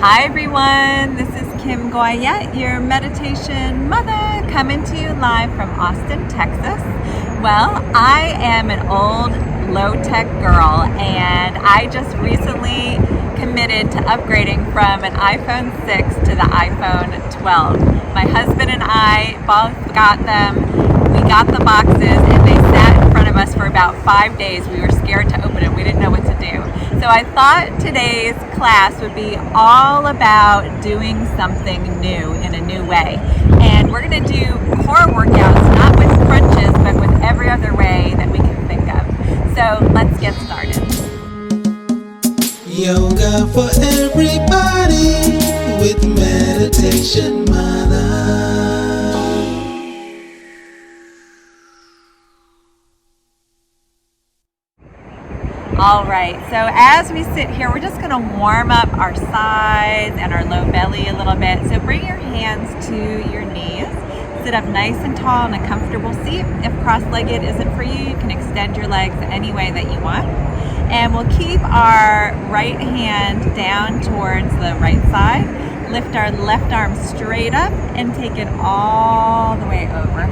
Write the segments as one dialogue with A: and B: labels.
A: Hi everyone, this is Kim Goyette, your meditation mother, coming to you live from Austin, Texas. Well, I am an old low-tech girl and I just recently committed to upgrading from an iPhone 6 to the iPhone 12. My husband and I both got them. We got the boxes and they sat in front of us for about 5 days. We were scared to open it. We didn't know what to do. So I thought today's class would be all about doing something new in a new way. And we're going to do core workouts, not with crunches, but with every other way that we can think of. So let's get started.
B: Yoga for everybody with Meditation Mutha.
A: All right, so as we sit here, we're just going to warm up our sides and our low belly a little bit. So bring your hands to your knees. Sit up nice and tall in a comfortable seat. If cross-legged isn't for you, you can extend your legs any way that you want. And we'll keep our right hand down towards the right side. Lift our left arm straight up and take it all the way over.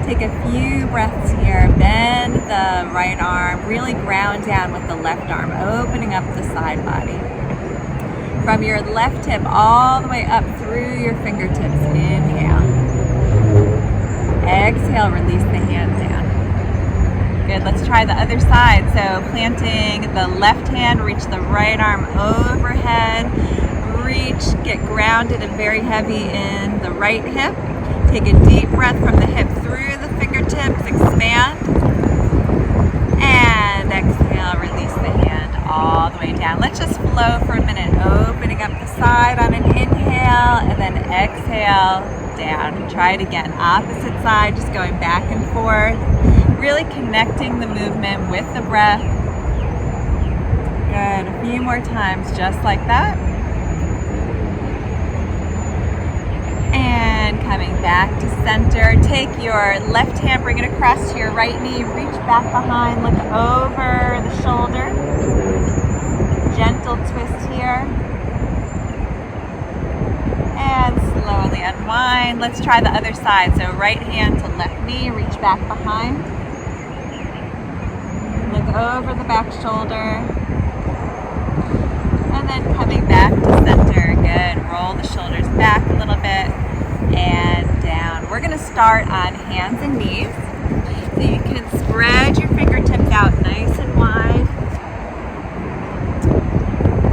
A: Take a few breaths here, bend the right arm, really ground down with the left arm, opening up the side body. From your left hip all the way up through your fingertips, inhale. Exhale, release the hand down. Good, let's try the other side. So planting the left hand, reach the right arm overhead, reach, get grounded and very heavy in the right hip. Take a deep breath from the hip through the fingertips, expand, and exhale, release the hand all the way down. Let's just flow for a minute, opening up the side on an inhale, and then exhale, down. Try it again, opposite side, just going back and forth, really connecting the movement with the breath. Good, a few more times, just like that. And coming back to center, take your left hand, bring it across to your right knee, reach back behind, look over the shoulder. Gentle twist here. And slowly unwind. Let's try the other side. So right hand to left knee, reach back behind. Look over the back shoulder. And then coming back to center. Good. Roll the shoulders back a little bit and down. We're going to start on hands and knees. So you can spread your fingertips out nice and wide.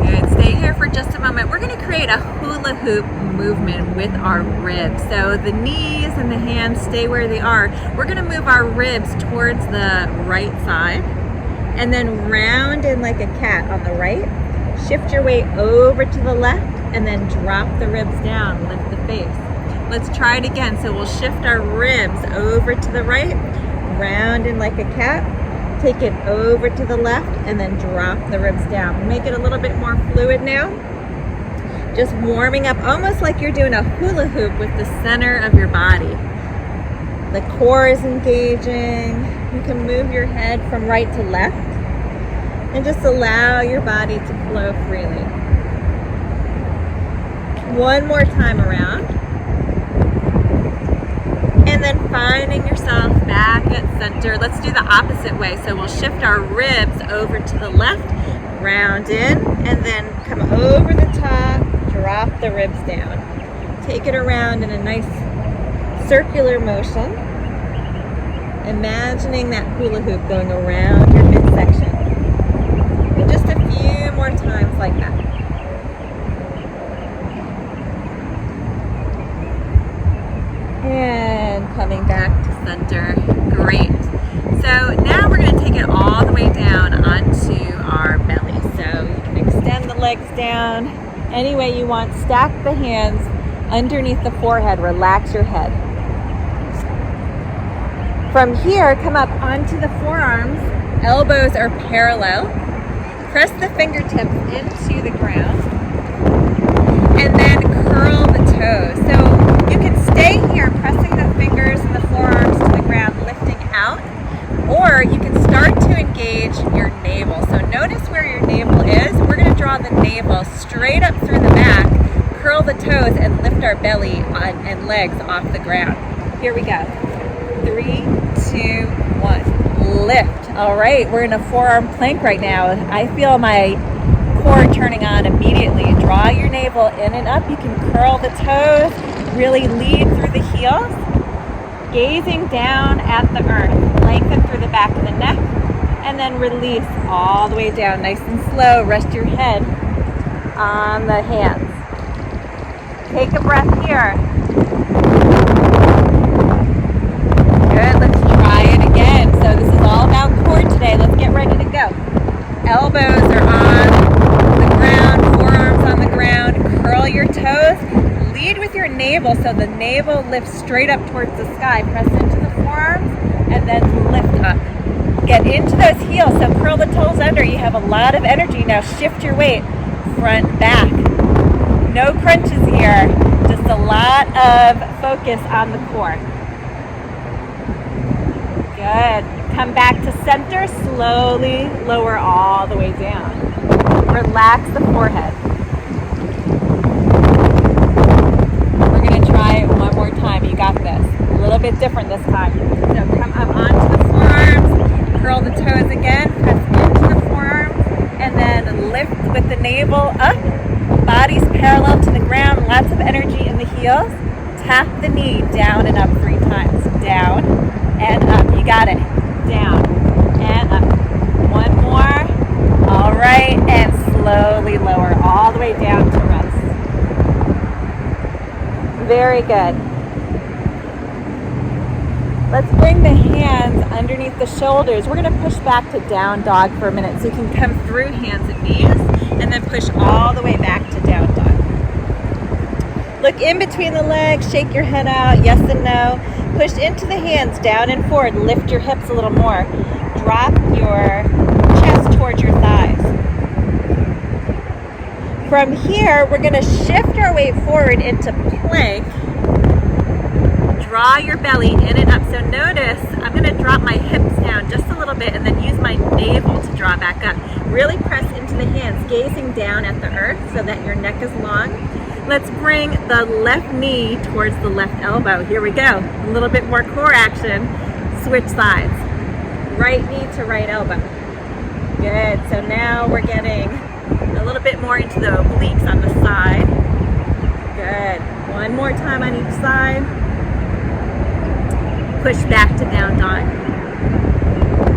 A: Good. Stay here for just a moment. We're going to create a hula hoop movement with our ribs. So the knees and the hands stay where they are. We're going to move our ribs towards the right side and then round in like a cat on the right. Shift your weight over to the left and then drop the ribs down, lift the face. Let's try it again. So we'll shift our ribs over to the right, round in like a cat, take it over to the left, and then drop the ribs down. Make it a little bit more fluid now. Just warming up, almost like you're doing a hula hoop with the center of your body. The core is engaging. You can move your head from right to left and just allow your body to flow freely. One more time around. And then finding yourself back at center. Let's do the opposite way. So we'll shift our ribs over to the left, round in, and then come over the top, drop the ribs down. Take it around in a nice circular motion. Imagining that hula hoop going around your midsection. And just a few more times like that. And coming back to center. Great. So now we're going to take it all the way down onto our belly. So you can extend the legs down any way you want. Stack the hands underneath the forehead. Relax your head. From here, come up onto the forearms. Elbows are parallel. Press the fingertips into the ground. And then curl the toes. So you can stay here pressing the fingers and the forearms to the ground, lifting out. Or you can start to engage your navel. So notice where your navel is. We're going to draw the navel straight up through the back. curl the toes and lift our belly and legs off the ground. Here we go. 3, 2, 1. Lift. All right, we're in a forearm plank right now. I feel my core turning on immediately. Draw your navel in and up. You can curl the toes, really lead through the heels, gazing down at the earth. Lengthen through the back of the neck, and then release all the way down. Nice and slow. Rest your head on the hands. Take a breath here. Good, let's try it again. So this is all about core today. Let's get ready to go. Elbows are on the ground, forearms on the ground. Curl your toes. Lead with your navel so the navel lifts straight up towards the sky. Press into the forearms and then lift up. Get into those heels, so curl the toes under. You have a lot of energy. Now shift your weight front, back. No crunches here, just a lot of focus on the core. Good. Come back to center, slowly lower all the way down. Relax the forehead. We're going to try it one more time. You got this. A little bit different this time. So come up onto the forearms, curl the toes again, press into the forearms, and then lift with the navel up. Body's parallel to the ground, lots of energy in the heels. Tap the knee down and up 3 times. Down and up. You got it. Down and up. One more. All right, and slowly lower all the way down to rest. Very good. Let's bring the hands underneath the shoulders. We're going to push back to down dog for a minute so you can come through hands and knees and then push all the way back to down dog. Look in between the legs, shake your head out, yes and no. Push into the hands, down and forward. Lift your hips a little more. Drop your chest towards your thighs. From here, we're going to shift our weight forward into plank. Draw your belly in and up. So notice, I'm going to drop my hips down just a little bit and then use my navel to draw back up. Really press into the hands, gazing down at the earth so that your neck is long. Let's bring the left knee towards the left elbow. Here we go. A little bit more core action. Switch sides. Right knee to right elbow. Good. So now we're getting a little bit more into the obliques on the side. Good. One more time on each side. Push back to down dog.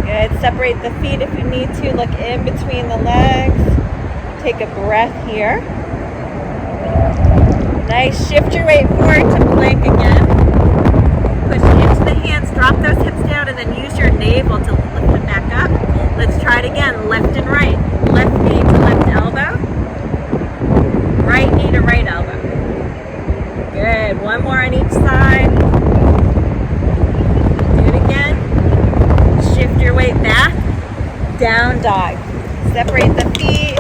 A: Good. Separate the feet if you need to. Look in between the legs. Take a breath here. Nice. Shift your weight forward to plank again. Push into the hands. Drop those hips down and then use your navel to lift them back up. Let's try it again. Left and right. Left knee to left elbow. Right knee to right elbow. Good. One more on each side. Shift your weight back, down dog. Separate the feet.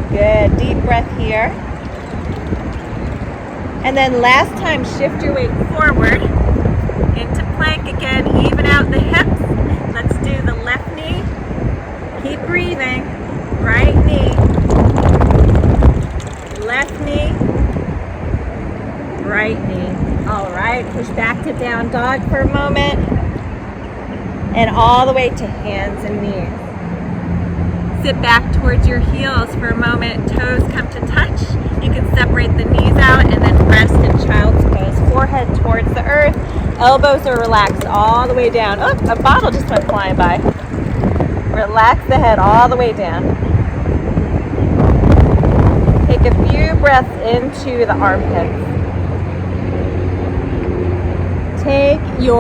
A: Good, deep breath here. And then last time, shift your weight forward into plank again, even out the hips. Let's do the left knee. Keep breathing. Right knee. Left knee. Right knee. All right, push back to down dog for a moment. And all the way to hands and knees. Sit back towards your heels for a moment. Toes come to touch. You can separate the knees out and then rest in child's pose. Forehead towards the earth. Elbows are relaxed all the way down. Oh, a bottle just went flying by. Relax the head all the way down. Take a few breaths into the armpits. Take your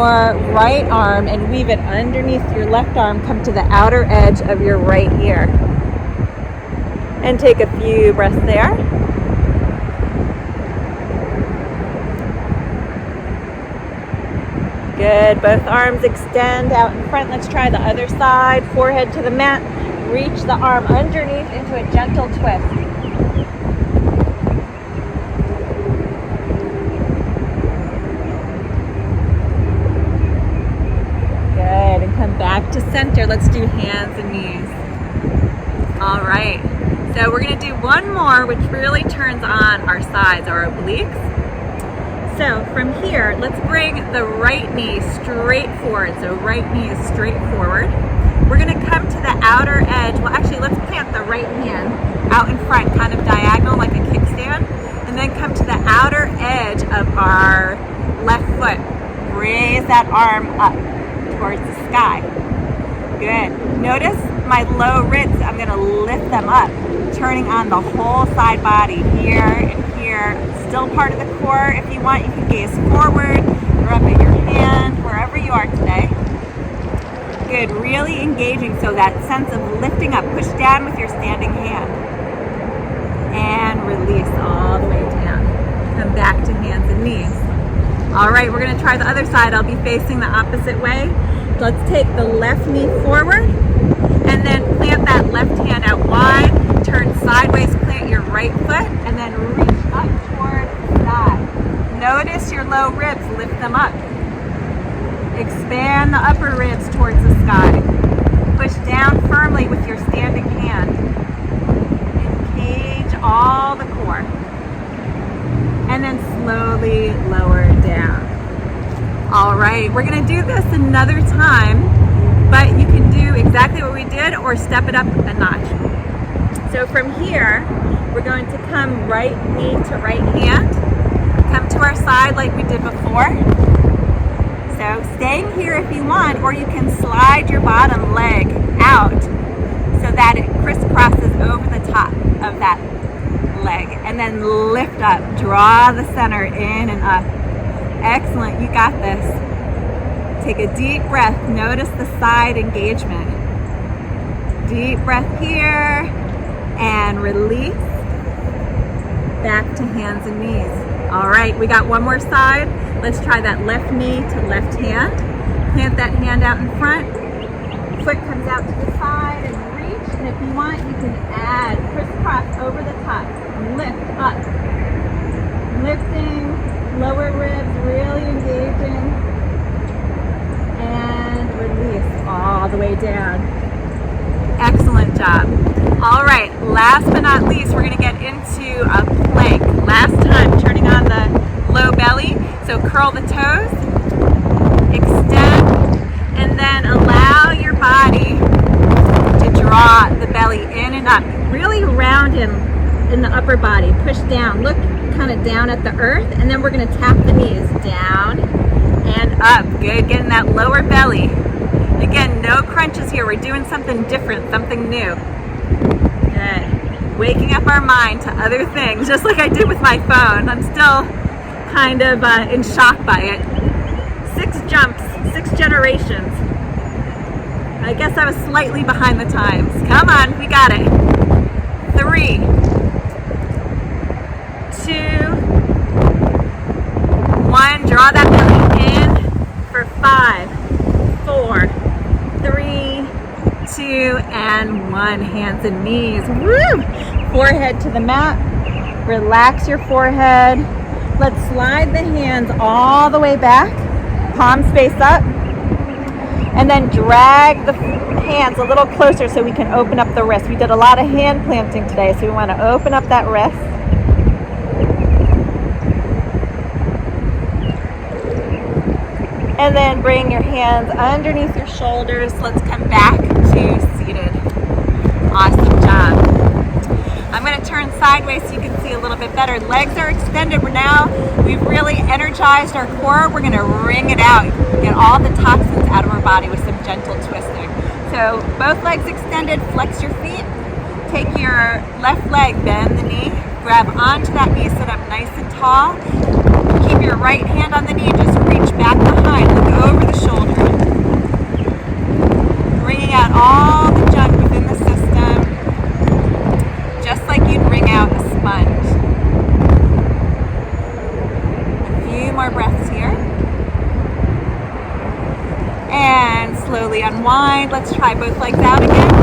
A: right arm and weave it underneath your left arm. Come to the outer edge of your right ear. And take a few breaths there. Good. Both arms extend out in front. Let's try the other side. Forehead to the mat. Reach the arm underneath into a gentle twist. Back to center. Let's do hands and knees. All right. So So we're gonna do one more, which really turns on our sides, our obliques. So from here, let's bring the right knee straight forward. So right knee is straight forward. We're gonna come to the outer edge. Well, actually, let's plant the right hand out in front, kind of diagonal like a kickstand, and then come to the outer edge of our left foot. Raise that arm up towards the sky. Good. Notice my low ribs. I'm gonna lift them up, turning on the whole side body here and here. Still part of the core. If you want, you can gaze forward, rub at your hand, wherever you are today. Good, really engaging, so that sense of lifting up. Push down with your standing hand. And release all the way down. Come back to hands and knees. All right, we're gonna try the other side. I'll be facing the opposite way. Let's take the left knee forward and then plant that left hand out wide. Turn sideways, plant your right foot, and then reach up toward the sky. Notice your low ribs, lift them up. Expand the upper ribs towards the sky. Push down firmly with your standing hand. Engage all the core. And then slowly lower down. All right, we're gonna do this another time, but you can do exactly what we did or step it up a notch. So from here, we're going to come right knee to right hand. Come to our side like we did before. So staying here if you want, or you can slide your bottom leg out so that it crisscrosses over the top of that leg, and then lift up. Draw the center in and up. Excellent, you got this. Take a deep breath. Notice the side engagement. Deep breath here and release. Back to hands and knees. All right, we got one more side. Let's try that left knee to left hand. Plant that hand out in front. Foot comes out to the side and reach. And if you want, you can add crisscross over the top. Lift up. Lifting, lower ribs really engaging. And release all the way down. Excellent job. All right, last but not least, we're gonna get into a plank. Last time, turning on the low belly. So curl the toes, extend, and then allow your body to draw the belly in and up. Really round in the upper body. Push down. Look kind of down at the earth, and then we're going to tap the knees down and up. Good. Getting that lower belly. Again, no crunches here. We're doing something different, something new. Good. Waking up our mind to other things, just like I did with my phone. I'm still kind of in shock by it. 6 jumps, 6 generations. I guess I was slightly behind the times. Come on, we got it. 3, 2, 1. Draw that belly in for 5, 4, 3, 2, and 1. Hands and knees. Woo! Forehead to the mat. Relax your forehead. Let's slide the hands all the way back, palms face up, and then drag the hands a little closer so we can open up the wrist. We did a lot of hand planting today, so we want to open up that wrist. And then bring your hands underneath your shoulders. Let's come back to seated. Awesome job. I'm going to turn sideways so you can see a little bit better. Legs are extended. We've really energized our core. We're going to wring it out. Get all the toxins out of our body with some gentle twisting. So both legs extended. Flex your feet. Take your left leg, bend the knee. Grab onto that knee. Sit up nice and tall. Keep your right hand on the knee. Just reach back behind. Look over the shoulder. Wringing out all the junk within the system. Just like you'd wring out a sponge. A few more breaths here. And slowly unwind. Let's try both legs out again.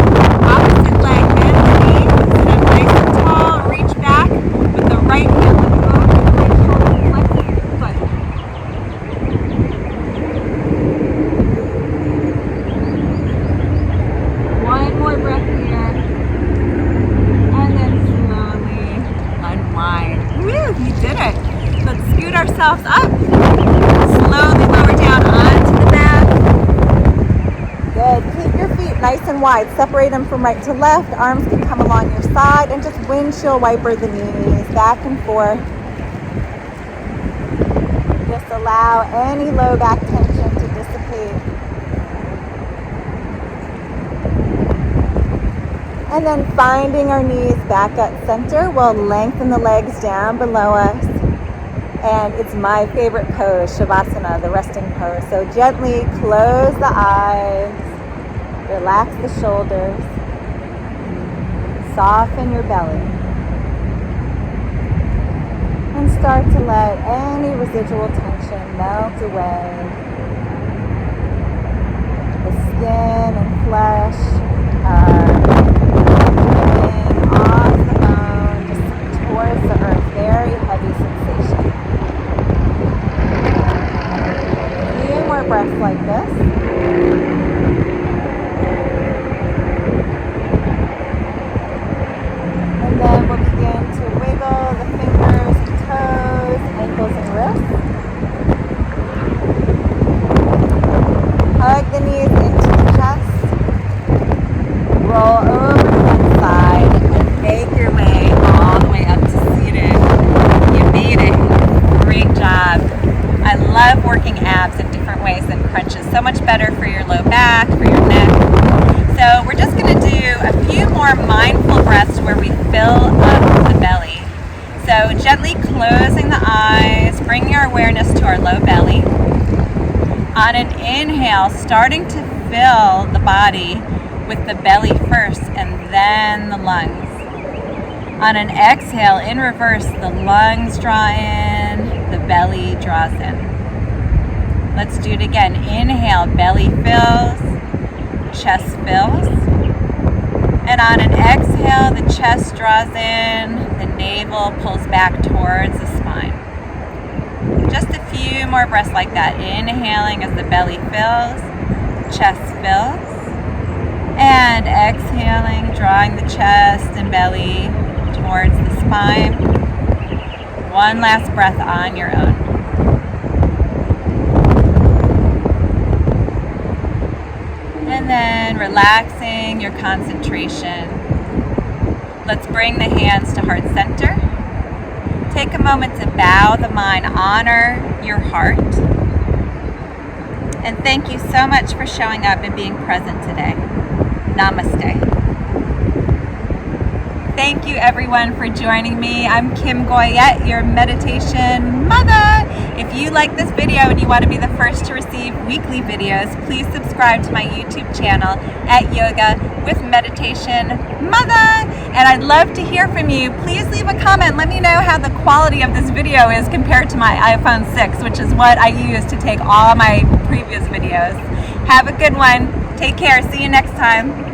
A: Opposite leg, bend the knee. Sit up nice and tall. Reach back with the right hand. Look over the right shoulder. Flex your foot. One more breath here. And then ourselves up. Slowly lower down onto the back. Good. Keep your feet nice and wide. Separate them from right to left. Arms can come along your side, and just windshield wiper the knees back and forth. Just allow any low back tension to dissipate. And then finding our knees back at center, we'll lengthen the legs down below us. And it's my favorite pose, Shavasana, the resting pose. So gently close the eyes, relax the shoulders, soften your belly. And start to let any residual tension melt away. The skin and flesh are moving off the bone, just towards the earth. Very heavy sensation. A few more breaths like this. And then we'll begin to wiggle the fingers, toes, ankles, and wrists. Hug the knees into the chest. Roll over to one side and make your way all the way up to seated. You made it. Great job. I love working abs in different ways than crunches. So much better for your low back, for your neck. So we're just going to do a few more mindful breaths where we fill up the belly. So gently closing the eyes, bringing our awareness to our low belly. On an inhale, starting to fill the body with the belly first and then the lungs. On an exhale, in reverse, the lungs draw in, the belly draws in. Let's do it again. Inhale, belly fills, chest fills. And on an exhale, the chest draws in, the navel pulls back towards the spine. Just a few more breaths like that. Inhaling as the belly fills, chest fills. And exhaling, drawing the chest and belly towards the spine. One last breath on your own. And then relaxing your concentration. Let's bring the hands to heart center. Take a moment to bow the mind, honor your heart. And thank you so much for showing up and being present today. Namaste. Thank you everyone for joining me. I'm Kim Goyette, your meditation mother. If you like this video and you want to be the first to receive weekly videos, please subscribe to my YouTube channel at Yoga with Meditation Mutha. And I'd love to hear from you. Please leave a comment. Let me know how the quality of this video is compared to my iPhone 6, which is what I use to take all my previous videos. Have a good one. Take care. See you next time.